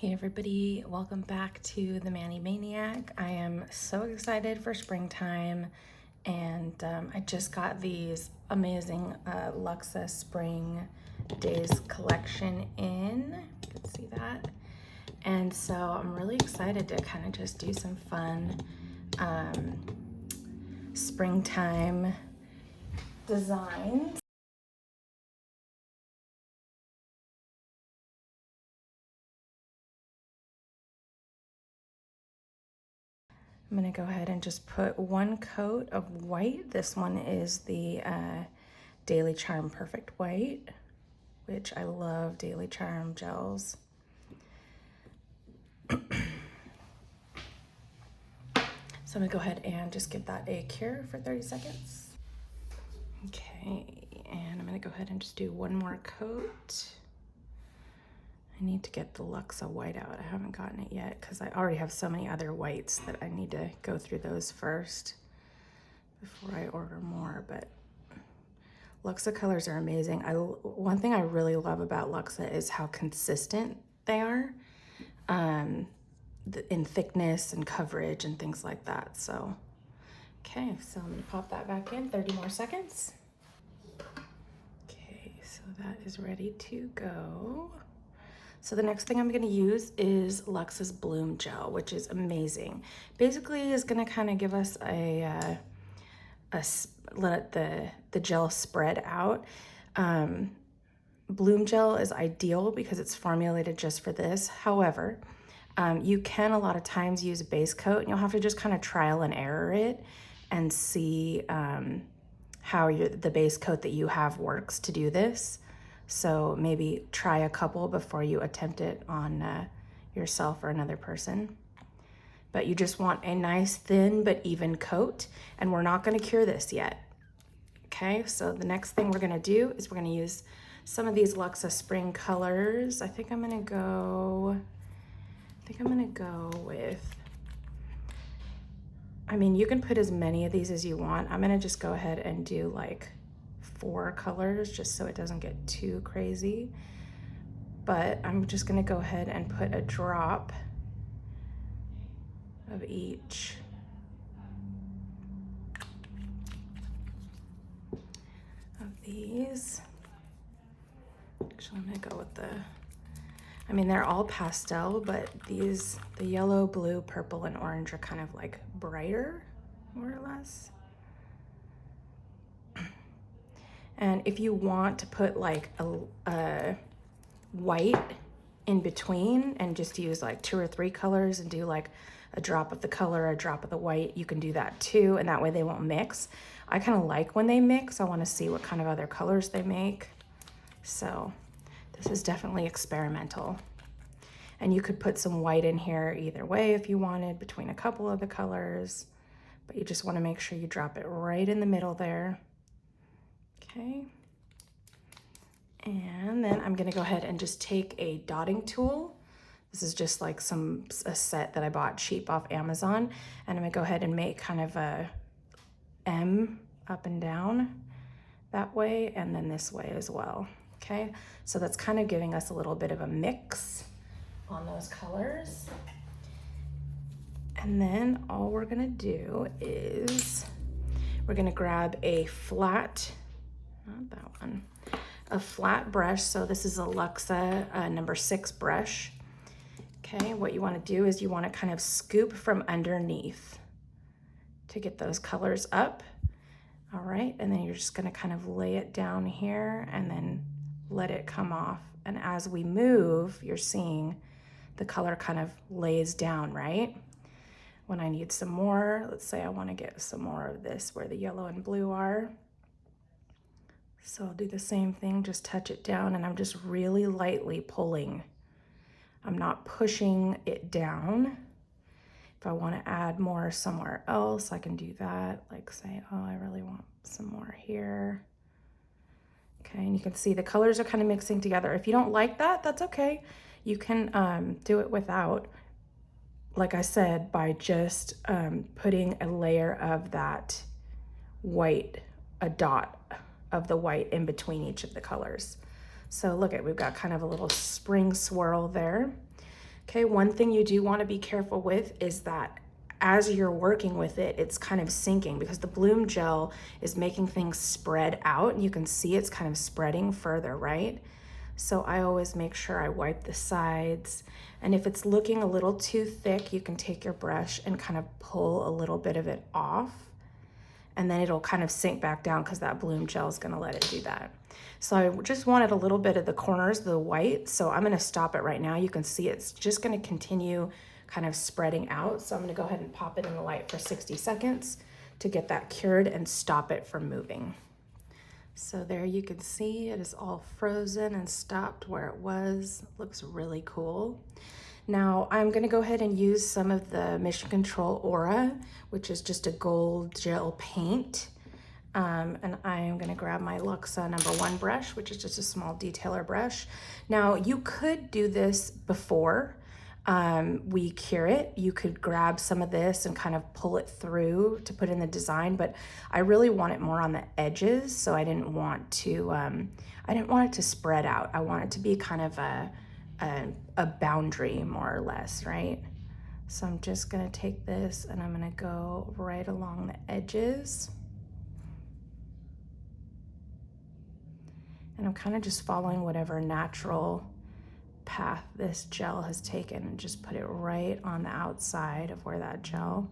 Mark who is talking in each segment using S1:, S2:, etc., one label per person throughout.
S1: Hey everybody, welcome back to the Maniac. I am so excited for springtime, and I just got these amazing Luxa Spring Daze collection in. You can see that. And so I'm really excited to kind of just do some fun springtime designs. I'm gonna go ahead and just put one coat of white. This one is the Daily Charm Perfect White, which I love Daily Charm gels. So I'm gonna go ahead and just give that a cure for 30 seconds. Okay, and I'm gonna go ahead and just do one more coat. I need to get the Luxa white out. I haven't gotten it yet because I already have so many other whites that I need to go through those first before I order more, but Luxa colors are amazing. One thing I really love about Luxa is how consistent they are in thickness and coverage and things like that. So, okay, so I'm gonna pop that back in, 30 more seconds. Okay, so that is ready to go. So the next thing I'm gonna use is Luxa's Bloom Gel, which is amazing. Basically is gonna kind of give us let the gel spread out. Bloom Gel is ideal because it's formulated just for this. However, you can a lot of times use a base coat, and you'll have to just kind of trial and error it and see how the base coat that you have works to do this. So maybe try a couple before you attempt it on yourself or another person. But you just want a nice thin but even coat, and we're not gonna cure this yet. Okay, so the next thing we're gonna do is we're gonna use some of these Luxa Spring colors. I think I'm gonna go with, I mean, you can put as many of these as you want. I'm gonna just go ahead and do like 4 colors just so it doesn't get too crazy. But I'm just gonna go ahead and put a drop of each. Of these. Actually, I'm gonna go with I mean, they're all pastel, but these, the yellow, blue, purple, and orange are kind of like brighter, more or less. And if you want to put like a white in between and just use like 2 or 3 colors and do like a drop of the color, a drop of the white, you can do that too, and that way they won't mix. I kind of like when they mix. I want to see what kind of other colors they make. So this is definitely experimental. And you could put some white in here either way if you wanted, between a couple of the colors, but you just want to make sure you drop it right in the middle there. Okay. And then I'm gonna go ahead and just take a dotting tool. This is just like a set that I bought cheap off Amazon. And I'm gonna go ahead and make kind of a M up and down that way, and then this way as well. Okay, so that's kind of giving us a little bit of a mix on those colors. And then all we're gonna do is we're gonna grab a flat, not that one, a flat brush. So this is a Luxa number 6 brush. Okay, what you wanna do is you wanna kind of scoop from underneath to get those colors up. All right, and then you're just gonna kind of lay it down here and then let it come off. And as we move, you're seeing the color kind of lays down, right? When I need some more, let's say I wanna get some more of this where the yellow and blue are. So I'll do the same thing, just touch it down, and I'm just really lightly pulling. I'm not pushing it down. If I want to add more somewhere else, I can do that. Like say, oh, I really want some more here. Okay, and you can see the colors are kind of mixing together. If you don't like that, that's okay. You can do it without, like I said, by just putting a layer of that white, a dot of the white in between each of the colors. So look at, we've got kind of a little spring swirl there. Okay, one thing you do want to be careful with is that as you're working with it, it's kind of sinking because the bloom gel is making things spread out. You can see it's kind of spreading further, right? So I always make sure I wipe the sides. And if it's looking a little too thick, you can take your brush and kind of pull a little bit of it off. And then it'll kind of sink back down because that bloom gel is gonna let it do that. So I just wanted a little bit of the corners, the white, so I'm gonna stop it right now. You can see it's just gonna continue kind of spreading out. So I'm gonna go ahead and pop it in the light for 60 seconds to get that cured and stop it from moving. So there you can see it is all frozen and stopped where it was. Looks really cool. Now I'm gonna go ahead and use some of the Mission Control Aura, which is just a gold gel paint. And I am gonna grab my Luxa #1 brush, which is just a small detailer brush. Now you could do this before we cure it. You could grab some of this and kind of pull it through to put in the design, but I really want it more on the edges, so I didn't want it to spread out. I want it to be kind of a boundary, more or less, right? So I'm just gonna take this and I'm gonna go right along the edges. And I'm kind of just following whatever natural path this gel has taken and just put it right on the outside of where that gel.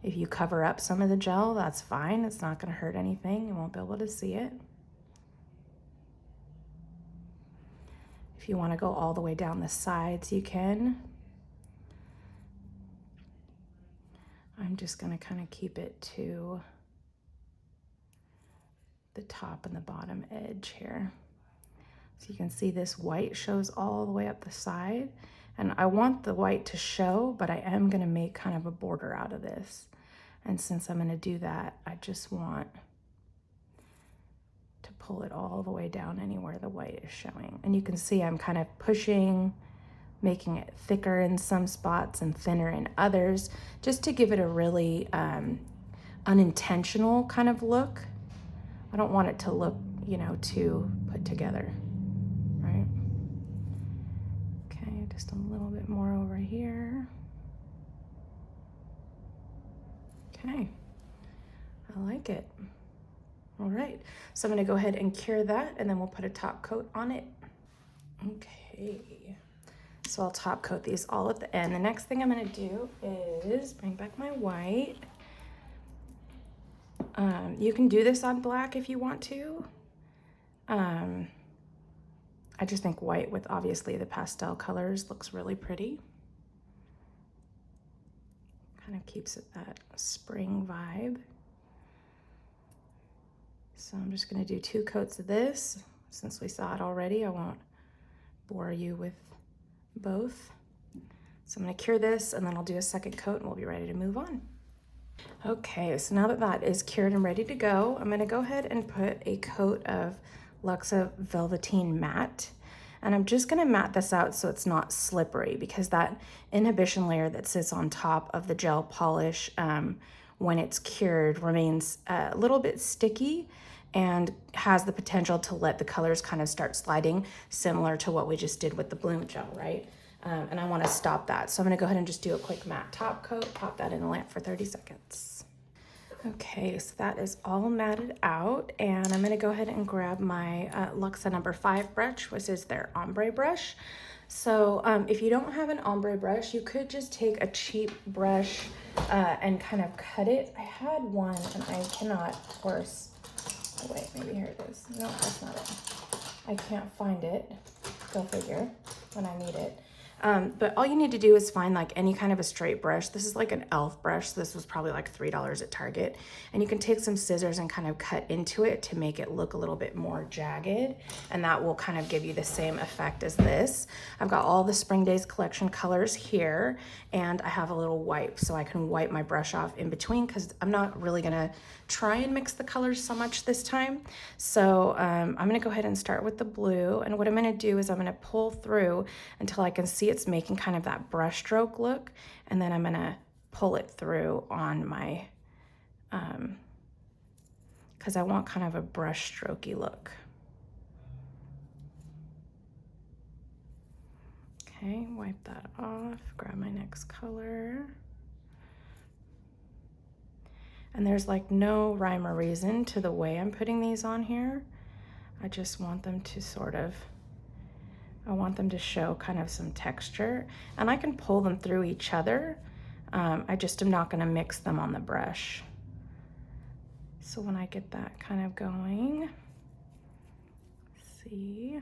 S1: If you cover up some of the gel, that's fine. It's not gonna hurt anything. You won't be able to see it. If you wanna go all the way down the sides, you can. I'm just gonna kind of keep it to the top and the bottom edge here. So you can see this white shows all the way up the side, and I want the white to show, but I am gonna make kind of a border out of this. And since I'm gonna do that, I just want to pull it all the way down anywhere the white is showing. And you can see I'm kind of pushing, making it thicker in some spots and thinner in others, just to give it a really unintentional kind of look. I don't want it to look, you know, too put together, right? Okay, just a little bit more over here. Okay, I like it. All right, so I'm gonna go ahead and cure that and then we'll put a top coat on it. Okay, so I'll top coat these all at the end. The next thing I'm gonna do is bring back my white. You can do this on black if you want to. I just think white with obviously the pastel colors looks really pretty. Kind of keeps it that spring vibe. So I'm just gonna do 2 coats of this. Since we saw it already, I won't bore you with both. So I'm gonna cure this and then I'll do a second coat and we'll be ready to move on. Okay, so now that that is cured and ready to go, I'm gonna go ahead and put a coat of Luxa Velveteen Matte. And I'm just gonna matte this out so it's not slippery, because that inhibition layer that sits on top of the gel polish when it's cured remains a little bit sticky and has the potential to let the colors kind of start sliding, similar to what we just did with the bloom gel, right? And I wanna stop that. So I'm gonna go ahead and just do a quick matte top coat, pop that in the lamp for 30 seconds. Okay, so that is all matted out, and I'm gonna go ahead and grab my Luxa #5 brush, which is their Ombre Brush. So if you don't have an Ombre brush, you could just take a cheap brush and kind of cut it. I had one, and I cannot, of course, oh wait, maybe here it is. No, that's not it. I can't find it, go figure, when I need it. But all you need to do is find like any kind of a straight brush. This is like an e.l.f. brush. This was probably like $3 at Target. And you can take some scissors and kind of cut into it to make it look a little bit more jagged. And that will kind of give you the same effect as this. I've got all the Spring Daze collection colors here, and I have a little wipe so I can wipe my brush off in between, because I'm not really gonna try and mix the colors so much this time. So I'm gonna go ahead and start with the blue. And what I'm gonna do is I'm gonna pull through until I can see it's making kind of that brush stroke look, and then I'm gonna pull it through on my, because I want kind of a brush strokey look. Okay, wipe that off, grab my next color. And there's like no rhyme or reason to the way I'm putting these on here. I just want them to I want them to show kind of some texture, and I can pull them through each other. I just am not gonna mix them on the brush. So when I get that kind of going, see,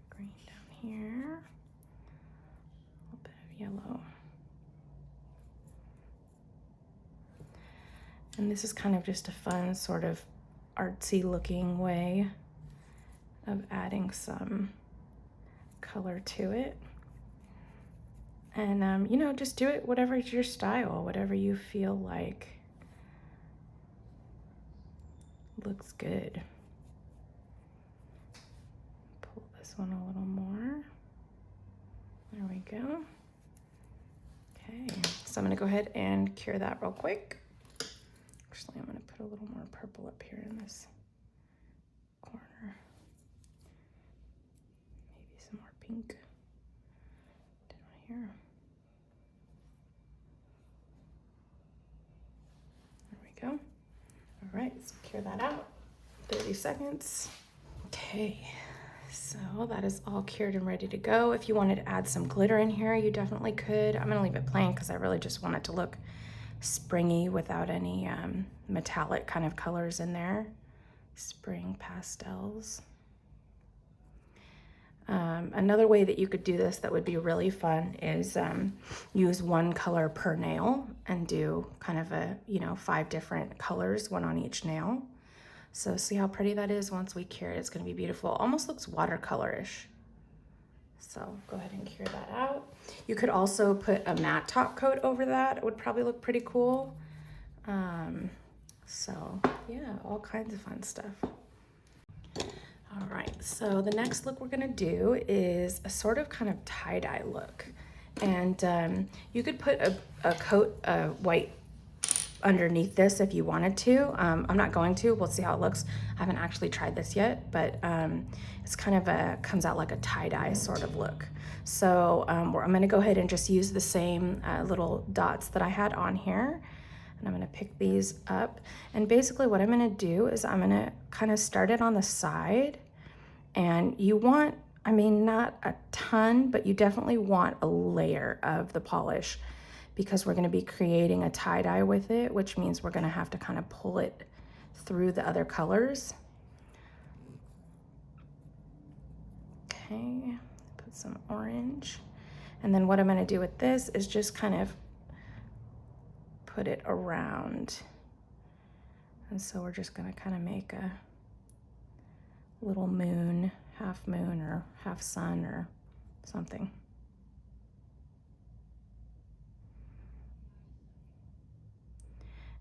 S1: green down here, a little bit of yellow. And this is kind of just a fun sort of artsy looking way of adding some color to it. And you know, just do it whatever is your style, whatever you feel like looks good. Pull this one a little more. There we go. Okay, so I'm gonna go ahead and cure that real quick. Actually, I'm gonna put a little more purple up here in this corner. Maybe some more pink down here. There we go. All right, let's cure that out. 30 seconds. Okay, so that is all cured and ready to go. If you wanted to add some glitter in here, you definitely could. I'm gonna leave it plain because I really just want it to look springy without any metallic kind of colors in there. Spring pastels. Another way that you could do this that would be really fun is use one color per nail and do kind of a, you know, 5 different colors, one on each nail. So see how pretty that is once we cure it. It's gonna be beautiful. Almost looks watercolor-ish. So go ahead and cure that out. You could also put a matte top coat over that. It would probably look pretty cool. So yeah, all kinds of fun stuff. All right, so the next look we're gonna do is a sort of kind of tie-dye look. And you could put a coat of white underneath this if you wanted to. I'm not going to, we'll see how it looks. I haven't actually tried this yet, but it's kind of comes out like a tie-dye sort of look. So I'm gonna go ahead and just use the same little dots that I had on here. And I'm gonna pick these up. And basically what I'm gonna do is I'm gonna kind of start it on the side. And you want, I mean, not a ton, but you definitely want a layer of the polish because we're gonna be creating a tie-dye with it, which means we're gonna have to kind of pull it through the other colors. Okay, put some orange. And then what I'm gonna do with this is just kind of put it around. And so we're just gonna kind of make a little moon, half moon or half sun or something.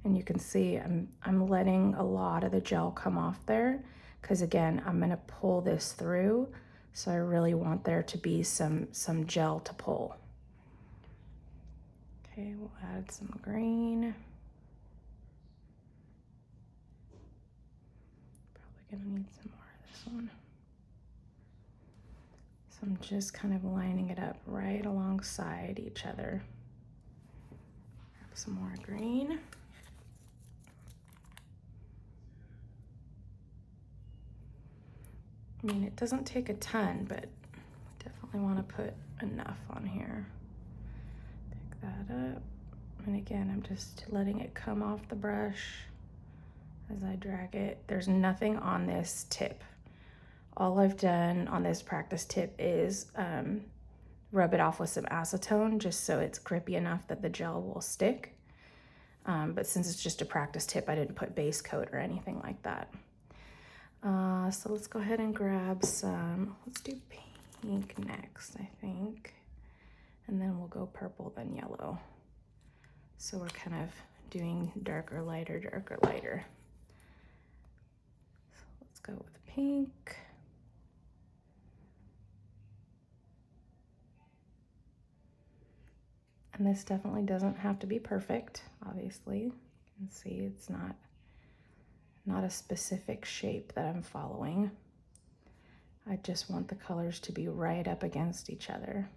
S1: And you can see I'm letting a lot of the gel come off there because again, I'm gonna pull this through. So I really want there to be some gel to pull. Okay, we'll add some green. Probably gonna need some more of this one. So I'm just kind of lining it up right alongside each other. Grab some more green. I mean, it doesn't take a ton, but definitely want to put enough on here. Pick that up. And again, I'm just letting it come off the brush as I drag it. There's nothing on this tip. All I've done on this practice tip is rub it off with some acetone just so it's grippy enough that the gel will stick. But since it's just a practice tip, I didn't put base coat or anything like that. So let's go ahead and grab some, let's do pink next, I think. And then we'll go purple, then yellow. So we're kind of doing darker, lighter, darker, lighter. So let's go with pink. And this definitely doesn't have to be perfect, obviously. You can see it's not a specific shape that I'm following. I just want the colors to be right up against each other.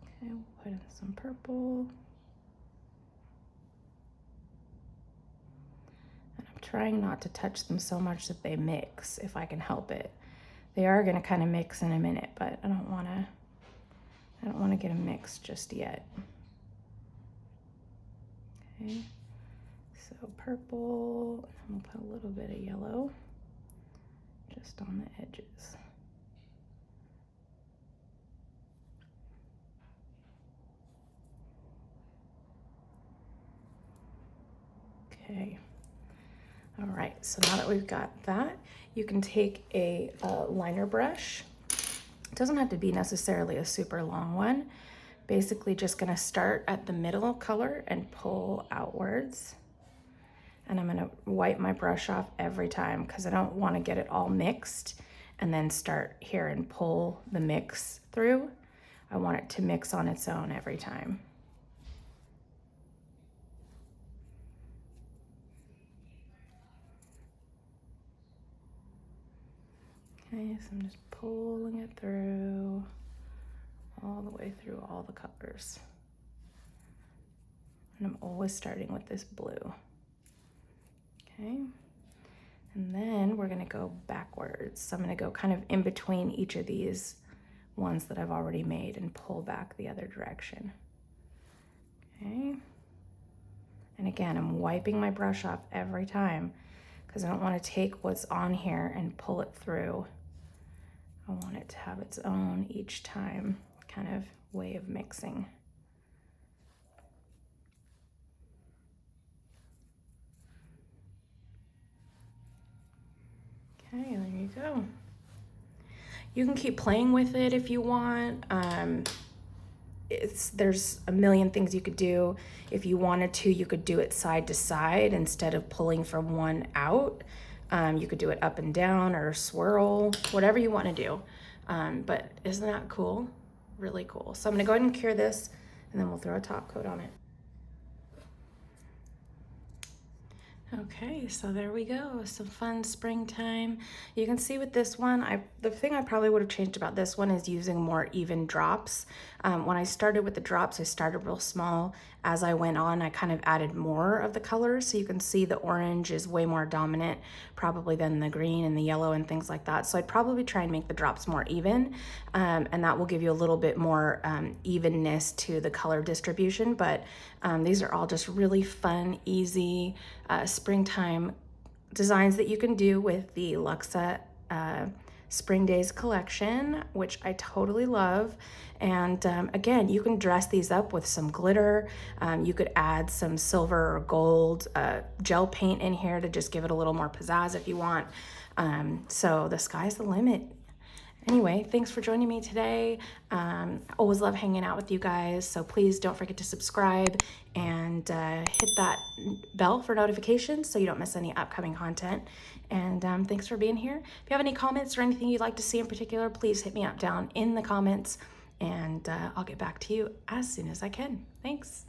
S1: Okay, we'll put in some purple. And I'm trying not to touch them so much that they mix if I can help it. They are gonna kind of mix in a minute, but I don't wanna get them mixed just yet. Okay, so purple, and we'll put a little bit of yellow just on the edges. Okay, all right, so now that we've got that, you can take a liner brush. It doesn't have to be necessarily a super long one. Basically just gonna start at the middle color and pull outwards. And I'm gonna wipe my brush off every time because I don't wanna get it all mixed and then start here and pull the mix through. I want it to mix on its own every time. Okay, so I'm just pulling it through, all the way through all the colors. And I'm always starting with this blue. Okay, and then we're gonna go backwards. So I'm gonna go kind of in between each of these ones that I've already made and pull back the other direction. Okay, and again, I'm wiping my brush off every time because I don't wanna take what's on here and pull it through. I want it to have its own each time kind of way of mixing. Okay, there you go. You can keep playing with it if you want. There's a million things you could do. If you wanted to, you could do it side to side instead of pulling from one out. You could do it up and down or swirl, whatever you want to do. But isn't that cool? Really cool. So I'm gonna go ahead and cure this and then we'll throw a top coat on it. Okay, so there we go, some fun springtime. You can see with this one, the thing I probably would have changed about this one is using more even drops. When I started with the drops, I started real small. As I went on, I kind of added more of the colors. So you can see the orange is way more dominant probably than the green and the yellow and things like that. So I'd probably try and make the drops more even, and that will give you a little bit more evenness to the color distribution. But these are all just really fun, easy, springtime designs that you can do with the Luxa Spring Daze collection, which I totally love. And again, you can dress these up with some glitter. You could add some silver or gold gel paint in here to just give it a little more pizzazz if you want. So the sky's the limit. Anyway, thanks for joining me today. Always love hanging out with you guys. So please don't forget to subscribe and hit that bell for notifications so you don't miss any upcoming content. And thanks for being here. If you have any comments or anything you'd like to see in particular, please hit me up down in the comments and I'll get back to you as soon as I can. Thanks.